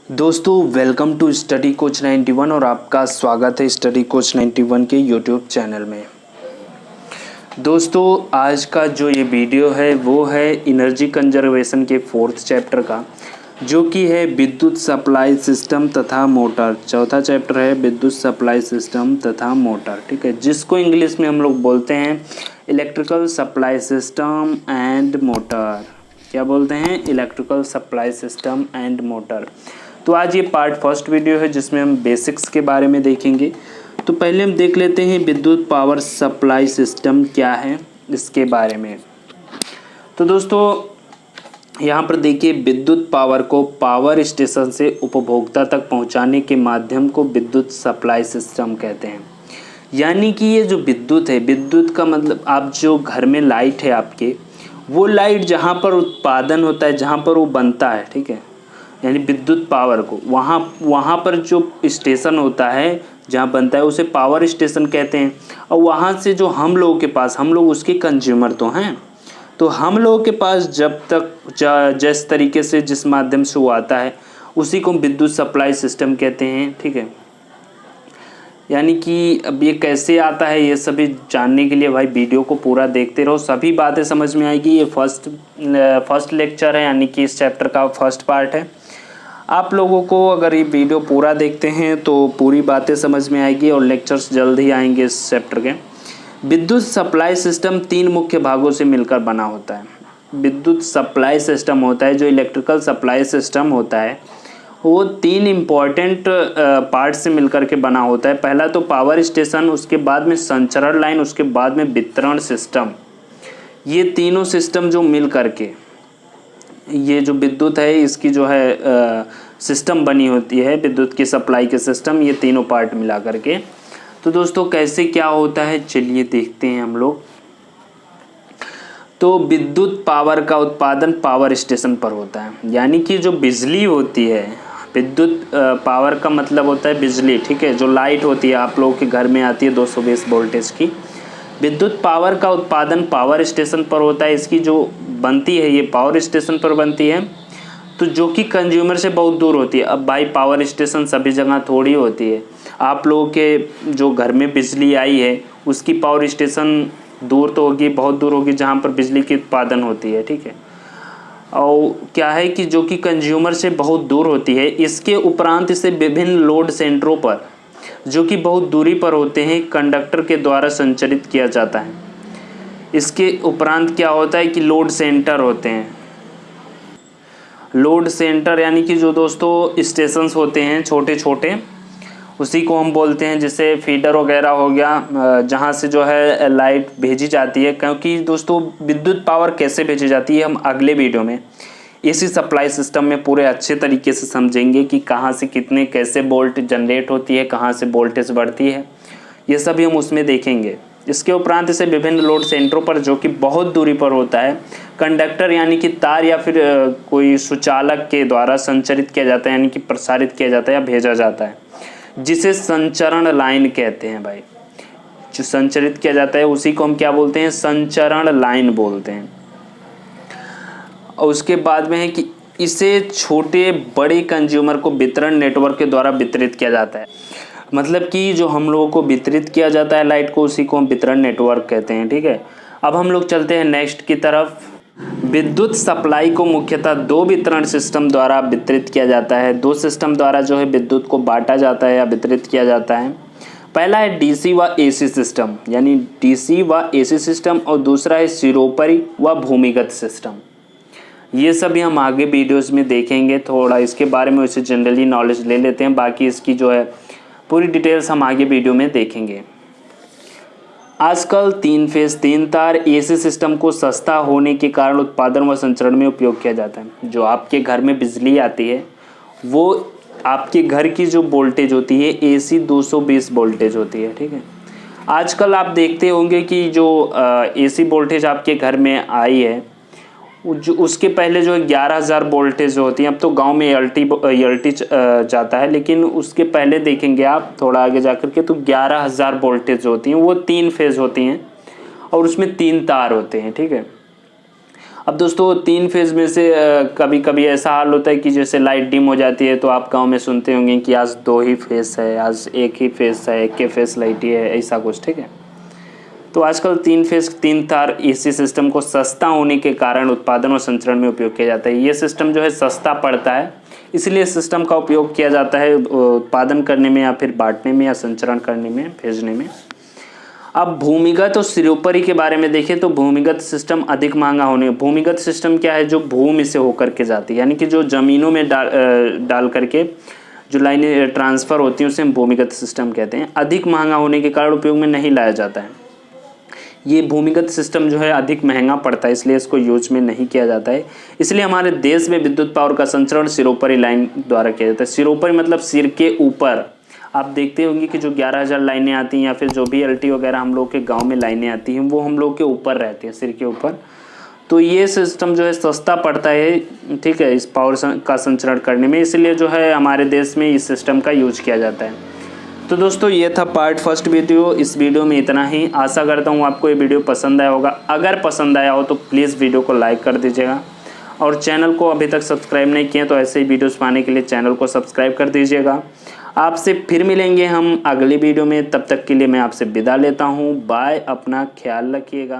दोस्तों welcome to study coach 91 और आपका स्वागत है स्टडी कोच 91 के यूट्यूब चैनल में। दोस्तों आज का जो ये वीडियो है वो है एनर्जी कंजर्वेशन के 4th चैप्टर का, जो कि है विद्युत सप्लाई सिस्टम तथा मोटर। चौथा चैप्टर है विद्युत सप्लाई सिस्टम तथा मोटर, ठीक है, जिसको इंग्लिश में हम लोग बोलते हैं electrical supply system and motor. क्या बोलते हैं? Electrical supply system and motor. तो आज ये पार्ट फर्स्ट वीडियो है जिसमें हम बेसिक्स के बारे में देखेंगे। तो पहले हम देख लेते हैं विद्युत पावर सप्लाई सिस्टम क्या है इसके बारे में। तो दोस्तों यहाँ पर देखिए, विद्युत पावर को पावर स्टेशन से उपभोक्ता तक पहुँचाने के माध्यम को विद्युत सप्लाई सिस्टम कहते हैं। यानी कि ये जो विद्युत है, विद्युत का मतलब आप जो घर में लाइट है आपके, वो लाइट जहाँ पर उत्पादन होता है, जहाँ पर वो बनता है, ठीक है, यानी विद्युत पावर को वहाँ पर जो स्टेशन होता है जहाँ बनता है उसे पावर स्टेशन कहते हैं। और वहाँ से जो हम लोगों के पास, हम लोग उसके कंज्यूमर तो हैं, तो हम लोगों के पास जब तक जिस तरीके से जिस माध्यम से वो आता है उसी को विद्युत सप्लाई सिस्टम कहते हैं, ठीक है। यानी कि अब ये कैसे आता है ये सभी जानने के लिए भाई वीडियो को पूरा देखते रहो, सभी बातें समझ में आएगी। ये फर्स्ट लेक्चर है, यानी कि इस चैप्टर का फर्स्ट पार्ट है। आप लोगों को अगर ये वीडियो पूरा देखते हैं तो पूरी बातें समझ में आएगी और लेक्चर्स जल्द ही आएंगे इस चैप्टर के। विद्युत सप्लाई सिस्टम 3 मुख्य भागों से मिलकर बना होता है। विद्युत सप्लाई सिस्टम होता है, जो इलेक्ट्रिकल सप्लाई सिस्टम होता है, वो 3 इम्पॉर्टेंट पार्ट से मिलकर के बना होता है। पहला तो पावर स्टेशन, उसके बाद में संचरण लाइन, उसके बाद में वितरण सिस्टम। ये तीनों सिस्टम जो मिल करके ये जो विद्युत है इसकी जो है सिस्टम बनी होती है, विद्युत की सप्लाई के सिस्टम, ये तीनों पार्ट मिला करके। तो दोस्तों कैसे क्या होता है चलिए देखते हैं हम लोग। तो विद्युत पावर का उत्पादन पावर स्टेशन पर होता है, यानी कि जो बिजली होती है, विद्युत पावर का मतलब होता है बिजली, ठीक है, जो लाइट होती है आप लोगों के घर में आती है 220 वोल्टेज की। विद्युत पावर का उत्पादन पावर स्टेशन पर होता है। इसकी जो बनती है ये पावर स्टेशन पर बनती है, तो जो कि कंज्यूमर से बहुत दूर होती है। अब भाई पावर स्टेशन सभी जगह थोड़ी होती है। आप लोगों के जो घर में बिजली आई है उसकी पावर स्टेशन दूर तो होगी, बहुत दूर होगी, जहाँ पर बिजली की उत्पादन होती है, ठीक है। और क्या है कि जो कि कंज्यूमर से बहुत दूर होती है। इसके उपरांत इसे विभिन्न लोड सेंटरों पर, जो कि बहुत दूरी पर होते हैं, कंडक्टर के द्वारा संचालित किया जाता है। इसके उपरांत क्या होता है कि लोड सेंटर होते हैं। लोड सेंटर यानी कि जो दोस्तों स्टेशंस होते हैं छोटे छोटे, उसी को हम बोलते हैं, जैसे फीडर वगैरह हो गया, जहाँ से जो है लाइट भेजी जाती है। क्योंकि दोस्तों विद्युत पावर कैसे भेजी जाती है हम अगले वीडियो में इसी सप्लाई सिस्टम में पूरे अच्छे तरीके से समझेंगे कि कहाँ से कितने कैसे वोल्ट जनरेट होती है, कहाँ से वोल्टेज बढ़ती है, ये सभी हम उसमें देखेंगे। इसके उपरांत इसे विभिन्न लोड सेंटरों पर, जो कि बहुत दूरी पर होता है, कंडक्टर यानी कि तार या फिर कोई सुचालक के द्वारा संचालित किया जाता है, यानी कि प्रसारित किया जाता है या भेजा जाता है, जिसे संचरण लाइन कहते हैं। भाई जो संचालित किया जाता है उसी को हम क्या बोलते हैं? संचरण लाइन बोलते हैं। और उसके बाद में है कि इसे छोटे बड़े कंज्यूमर को वितरण नेटवर्क के द्वारा वितरित किया जाता है। मतलब कि जो हम लोगों को वितरित किया जाता है लाइट को, उसी को हम वितरण नेटवर्क कहते हैं, ठीक है। अब हम लोग चलते हैं नेक्स्ट की तरफ। विद्युत सप्लाई को मुख्यतः 2 वितरण सिस्टम द्वारा वितरित किया जाता है। 2 सिस्टम द्वारा जो है विद्युत को बांटा जाता है या वितरित किया जाता है। पहला है डीसी व एसी सिस्टम, यानी डीसी व एसी सिस्टम, और दूसरा है सिरोपरि व भूमिगत सिस्टम। ये सभी हम आगे वीडियोस में देखेंगे। थोड़ा इसके बारे में वैसे जनरली नॉलेज ले लेते हैं, बाकी इसकी जो है पूरी डिटेल्स हम आगे वीडियो में देखेंगे। आजकल 3 फेज 3 तार एसी सिस्टम को सस्ता होने के कारण उत्पादन व संचरण में उपयोग किया जाता है। जो आपके घर में बिजली आती है वो आपके घर की जो वोल्टेज होती है एसी 220 वोल्टेज होती है, ठीक है। आजकल आप देखते होंगे कि जो एसी वोल्टेज आपके घर में आई है जो उसके पहले जो 11,000 वोल्टेज होती हैं। अब तो गांव में एलटी जाता है, लेकिन उसके पहले देखेंगे आप थोड़ा आगे जाकर के तो 11,000 वोल्टेज होती हैं। वो 3 फेज होती हैं और उसमें 3 तार होते हैं, ठीक है। अब दोस्तों 3 फेज़ में से कभी कभी ऐसा हाल होता है कि जैसे लाइट डिम हो जाती है, तो आप गांव में सुनते होंगे कि आज 2 ही फेज़ है, आज 1 ही फेज़ है, 1 के फेज़ लाइट ही है, ऐसा कुछ। ठीक है, तो आजकल 3 फेज़ 3 तार एसी सिस्टम को सस्ता होने के कारण उत्पादन और संचरण में उपयोग किया जाता है। ये सिस्टम जो है सस्ता पड़ता है, इसलिए सिस्टम का उपयोग किया जाता है उत्पादन करने में या फिर बांटने में या संचरण करने में, भेजने में। अब भूमिगत और सिरोपरि के बारे में देखें तो भूमिगत सिस्टम अधिक महंगा होने। भूमिगत सिस्टम क्या है? जो भूमि से होकर के जाती है, यानी कि जो ज़मीनों में डाल करके जो लाइनें ट्रांसफ़र होती हैं उसे हम भूमिगत सिस्टम कहते हैं। अधिक महंगा होने के कारण उपयोग में नहीं लाया जाता है। ये भूमिगत सिस्टम जो है अधिक महंगा पड़ता है, इसलिए इसको यूज में नहीं किया जाता है। इसलिए हमारे देश में विद्युत पावर का संचरण सिरोपरि लाइन द्वारा किया जाता है। सिरोपरि मतलब सिर के ऊपर। आप देखते होंगे कि जो 11,000 लाइनें आती हैं या फिर जो भी एलटी वगैरह हम लोग के गांव में लाइनें आती हैं, वो हम लोग के ऊपर रहती हैं, सिर के ऊपर। तो ये सिस्टम जो है सस्ता पड़ता है, ठीक है, इस पावर का संचरण करने में, इसलिए जो है हमारे देश में इस सिस्टम का यूज किया जाता है। तो दोस्तों ये था पार्ट फर्स्ट वीडियो। इस वीडियो में इतना ही। आशा करता हूँ आपको ये वीडियो पसंद आया होगा। अगर पसंद आया हो तो प्लीज़ वीडियो को लाइक कर दीजिएगा, और चैनल को अभी तक सब्सक्राइब नहीं किए तो ऐसे ही वीडियोस पाने के लिए चैनल को सब्सक्राइब कर दीजिएगा। आपसे फिर मिलेंगे हम अगली वीडियो में, तब तक के लिए मैं आपसे विदा लेता हूँ। बाय, अपना ख्याल रखिएगा।